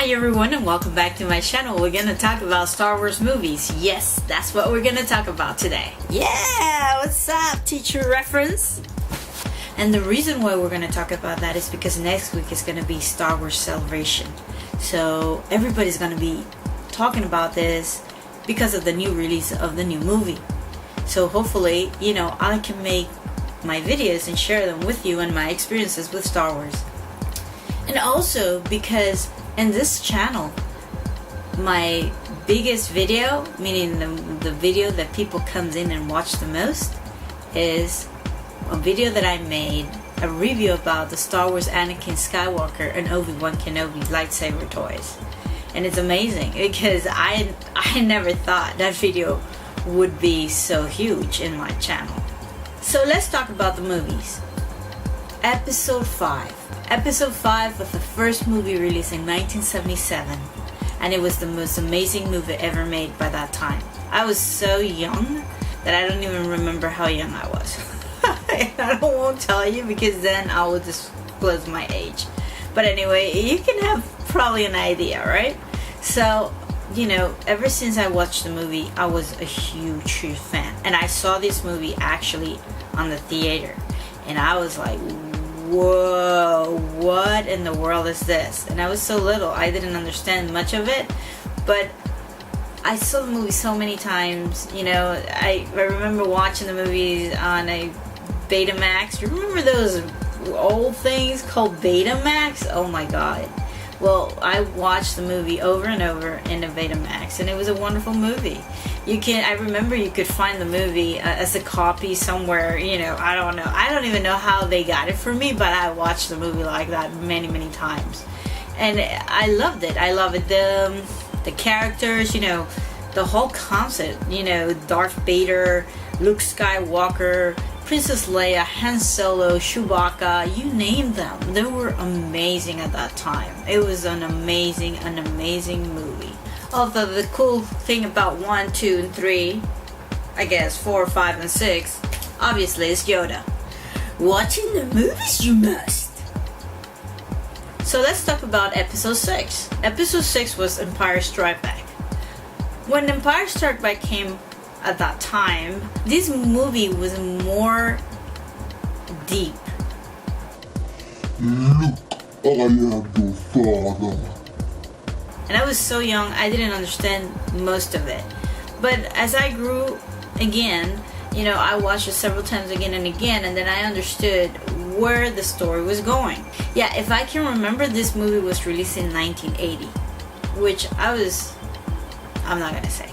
Hi everyone and welcome back to my channel. We're gonna talk about Star Wars movies. Yes, that's what we're gonna talk about today. Yeah, what's up, teacher reference? And the reason why we're gonna talk about that is because next week is gonna be Star Wars Celebration. So everybody's gonna be talking about this because of the new release of the new movie. So hopefully, I can make my videos and share them with you and my experiences with Star Wars. And also because in this channel, my biggest video, meaning the video that people comes in and watch the most, is a video that I made, a review about the Star Wars Anakin Skywalker and Obi-Wan Kenobi lightsaber toys. And it's amazing because I never thought that video would be so huge in my channel. So let's talk about the movies. Episode 5. Episode 5 was the first movie released in 1977, and it was the most amazing movie ever made by that time. I was so young that I don't even remember how young I was. I won't tell you because then I will disclose my age. But anyway, you can have probably an idea, right? So, ever since I watched the movie, I was a huge fan. And I saw this movie actually on the theater. And I was like, whoa, what in the world is this? And I was so little, I didn't understand much of it, but I saw the movie so many times. I remember watching the movies on a Betamax. You remember those old things called Betamax? Oh my god. Well, I watched the movie over and over in a Betamax, and it was a wonderful movie. I remember you could find the movie as a copy somewhere, I don't know. I don't even know how they got it for me, but I watched the movie like that many, many times. And I loved it. I love it. The characters, the whole concept, Darth Vader, Luke Skywalker, Princess Leia, Han Solo, Chewbacca, you name them. They were amazing at that time. It was an amazing movie. Although the cool thing about 1, 2, and 3, I guess 4, 5, and 6, obviously is Yoda. Watching the movies you must. So let's talk about Episode 6. Episode 6 was Empire Strikes Back. When Empire Strikes Back came at that time, this movie was more deep. Look, I am your father. And I was so young, I didn't understand most of it. But as I grew again, I watched it several times again and again, and then I understood where the story was going. Yeah, if I can remember, this movie was released in 1980, which I'm not gonna say.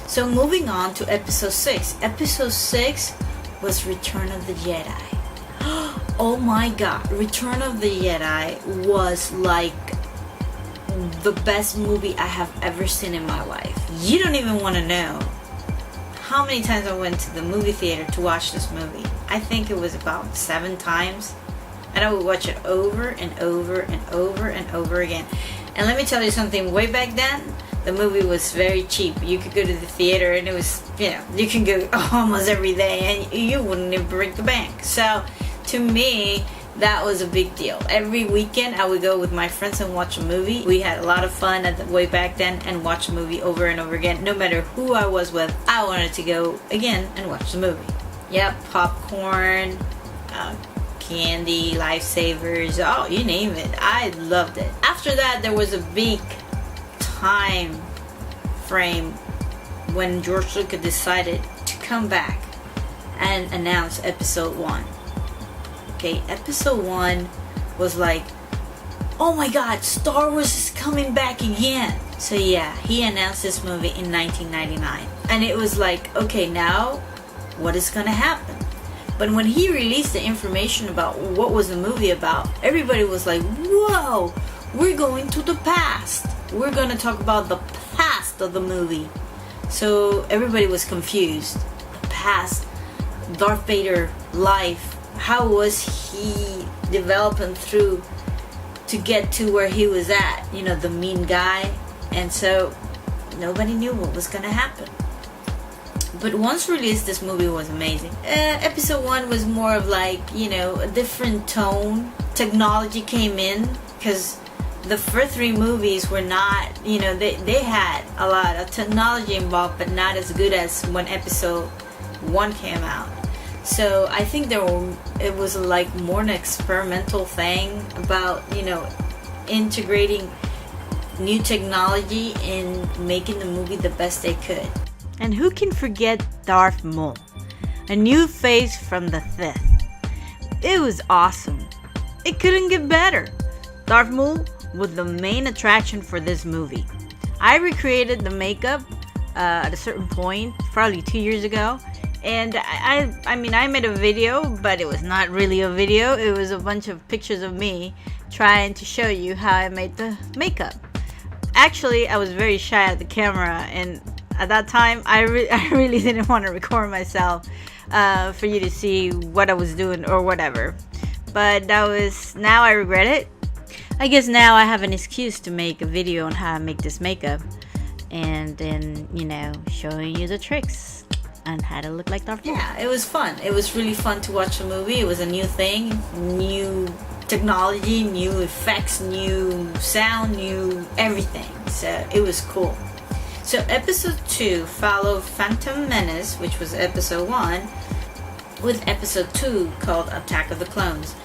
So moving on to Episode 6. Episode 6 was Return of the Jedi. Oh my god, Return of the Jedi was like the best movie I have ever seen in my life. You don't even want to know how many times I went to the movie theater to watch this movie. I think it was about 7 times. And I would watch it over and over and over and over again. And let me tell you something, way back then, the movie was very cheap. You could go to the theater and it was, you can go almost every day and you wouldn't even break the bank. So to me, that was a big deal. Every weekend I would go with my friends and watch a movie. We had a lot of fun way back then and watch a movie over and over again. No matter who I was with, I wanted to go again and watch the movie. Yep, popcorn, candy, lifesavers, oh, you name it. I loved it. After that, there was a big time frame when George Lucas decided to come back and announce Episode 1. Okay, Episode 1 was like, oh my god, Star Wars is coming back again. So yeah, he announced this movie in 1999. And it was like, okay, now what is gonna happen? But when he released the information about what was the movie about, everybody was like, whoa, we're going to the past. We're gonna talk about the past of the movie. So everybody was confused. The past, Darth Vader life, how was he developing through to get to where he was at, the mean guy. And so nobody knew what was gonna happen. But once released, this movie was amazing. Episode 1 was more of like, a different tone. Technology came in because the first three movies were not, they had a lot of technology involved, but not as good as when episode 1 came out. So I think it was like more an experimental thing about, integrating new technology and making the movie the best they could. And who can forget Darth Maul? A new face from the fifth. It was awesome. It couldn't get better. Darth Maul was the main attraction for this movie. I recreated the makeup at a certain point, probably 2 years ago. And I made a video, but it was not really a video. It was a bunch of pictures of me trying to show you how I made the makeup. Actually, I was very shy at the camera, and at that time, I really didn't want to record myself for you to see what I was doing or whatever. But now I regret it. I guess now I have an excuse to make a video on how I make this makeup, and then, showing you the tricks on how to look like Darth Maul. Yeah, it was fun. It was really fun to watch the movie. It was a new thing, new technology, new effects, new sound, new everything. So it was cool. So episode 2 followed Phantom Menace, which was episode 1, with episode 2 called Attack of the Clones.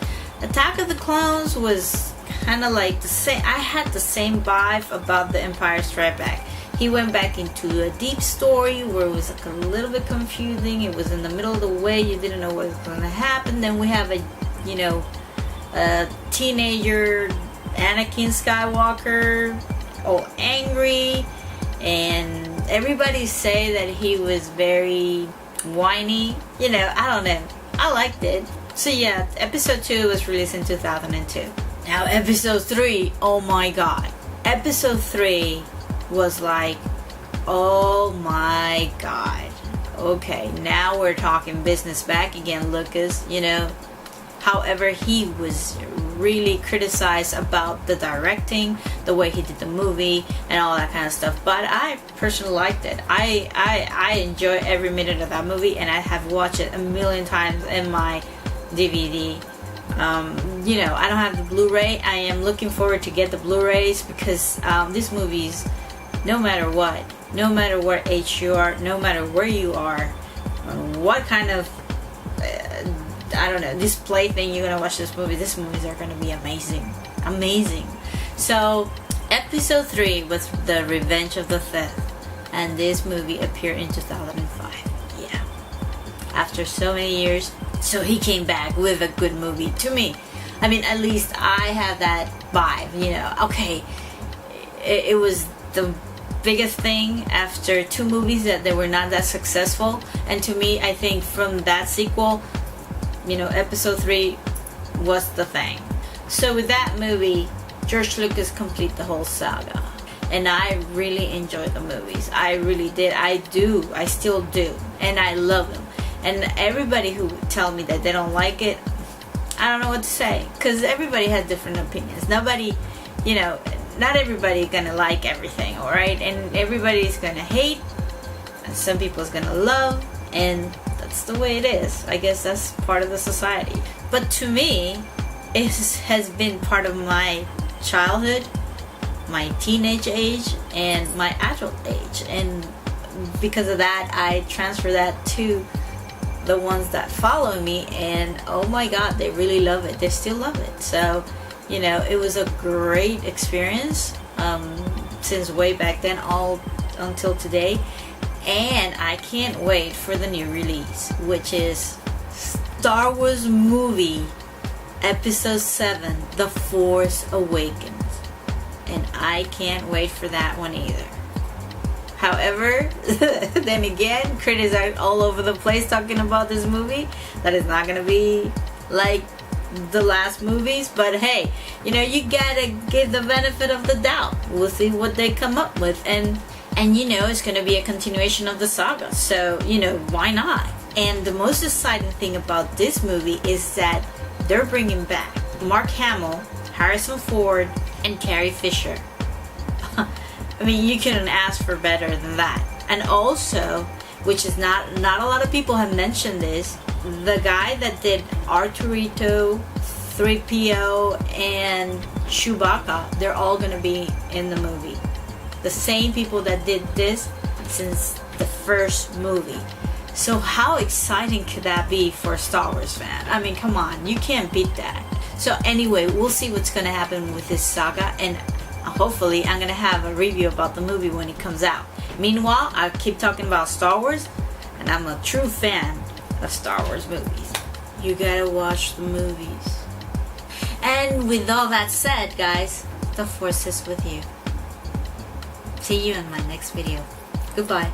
Attack of the Clones was kind of like the same. I had the same vibe about The Empire Strikes Back. He went back into a deep story where it was like a little bit confusing. It was in the middle of the way. You didn't know what was going to happen. Then we have a teenager Anakin Skywalker, all angry, and everybody say that he was very whiny. I don't know. I liked it. So yeah, episode 2 was released in 2002. Now episode 3, oh my god. Episode 3 was like, oh my god. Okay, now we're talking business back again, Lucas, However, he was really criticized about the directing, the way he did the movie, and all that kind of stuff. But I personally liked it. I enjoy every minute of that movie, and I have watched it a million times in my DVD. I don't have the Blu-ray. I am looking forward to get the Blu-rays because these movies, no matter what age you are, no matter where you are, what kind of display thing you're gonna watch this movie, these movies are gonna be amazing. So episode 3 was The Revenge of the Sith, and this movie appeared in 2005. Yeah, after so many years, so he came back with a good movie to me. At least I have that vibe, okay, it was the biggest thing after 2 movies that they were not that successful, and to me, I think from that sequel, episode 3 was the thing. So with that movie, George Lucas completed the whole saga, and I really enjoyed the movies. I really did. I still do, and I love them. And everybody who tell me that they don't like it, I don't know what to say, because everybody has different opinions. Nobody, not everybody gonna like everything, alright? And everybody's gonna hate, and some people's gonna love, and that's the way it is. I guess that's part of the society. But to me, it has been part of my childhood, my teenage age, and my adult age. And because of that, I transfer that to the ones that follow me, and oh my god, they really love it. They still love it. So, it was a great experience since way back then all until today. And I can't wait for the new release, which is Star Wars movie Episode 7, The Force Awakens. And I can't wait for that one either. However, then again, critics are all over the place talking about this movie, that it's not going to be like the last movies. But hey, you gotta give the benefit of the doubt. We'll see what they come up with. And it's going to be a continuation of the saga. So, why not? And the most exciting thing about this movie is that they're bringing back Mark Hamill, Harrison Ford, and Carrie Fisher. You couldn't ask for better than that. And also, which is not a lot of people have mentioned this, the guy that did Arturito, 3PO, and Chewbacca, they're all gonna be in the movie. The same people that did this since the first movie. So how exciting could that be for a Star Wars fan? I mean, come on, you can't beat that. So anyway, we'll see what's gonna happen with this saga, and hopefully I'm gonna have a review about the movie when it comes out. Meanwhile, I keep talking about Star Wars, and I'm a true fan of Star Wars movies. You gotta watch the movies. And with all that said, guys, the Force is with you. See you in my next video. Goodbye.